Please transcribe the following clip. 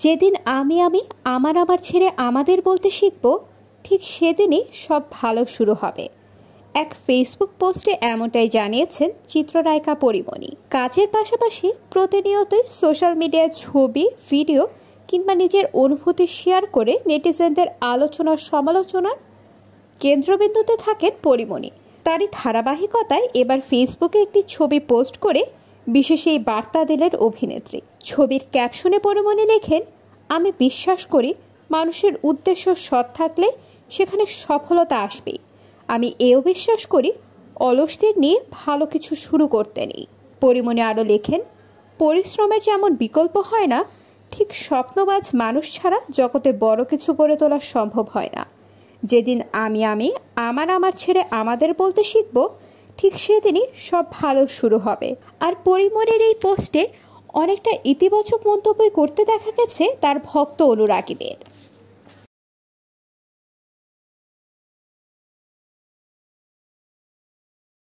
যেদিন আমি আমার আমার ছেড়ে আমাদের বলতে শিখব, ঠিক সেদিনই সব ভালো শুরু হবে। এক ফেসবুক পোস্টে এমনটাই জানিয়েছেন চিত্রনায়িকা পরীমণি। কাজের পাশাপাশি প্রতিনিয়তই সোশ্যাল মিডিয়ায় ছবি, ভিডিও কিংবা নিজের অনুভূতি শেয়ার করে নেটিজেনদের আলোচনা সমালোচনার কেন্দ্রবিন্দুতে থাকেন পরীমণি। তারই ধারাবাহিকতায় এবার ফেসবুকে একটি ছবি পোস্ট করে বিশেষ এই বার্তা দিলেন অভিনেত্রী। ছবির ক্যাপশনে পরীমণি লেখেন, আমি বিশ্বাস করি মানুষের উদ্দেশ্য সৎ থাকলে সেখানে সফলতা আসবেই। আমি এও বিশ্বাস করি অলসদের নিয়ে ভালো কিছু শুরু করতে নেই। পরীমণি আরও লেখেন, পরিশ্রমের যেমন বিকল্প হয় না, ঠিক স্বপ্নবাজ মানুষ ছাড়া জগতে বড় কিছু গড়ে তোলা সম্ভব হয় না। যেদিন আমি আমার ছেড়ে আমাদের বলতে শিখব, ঠিক সেদিনই সব ভালো শুরু হবে। আর পরীমণির এই পোস্টে অনেকটা ইতিবাচক মন্তব্য করতে দেখা গেছে তার ভক্ত অনুরাগীদের।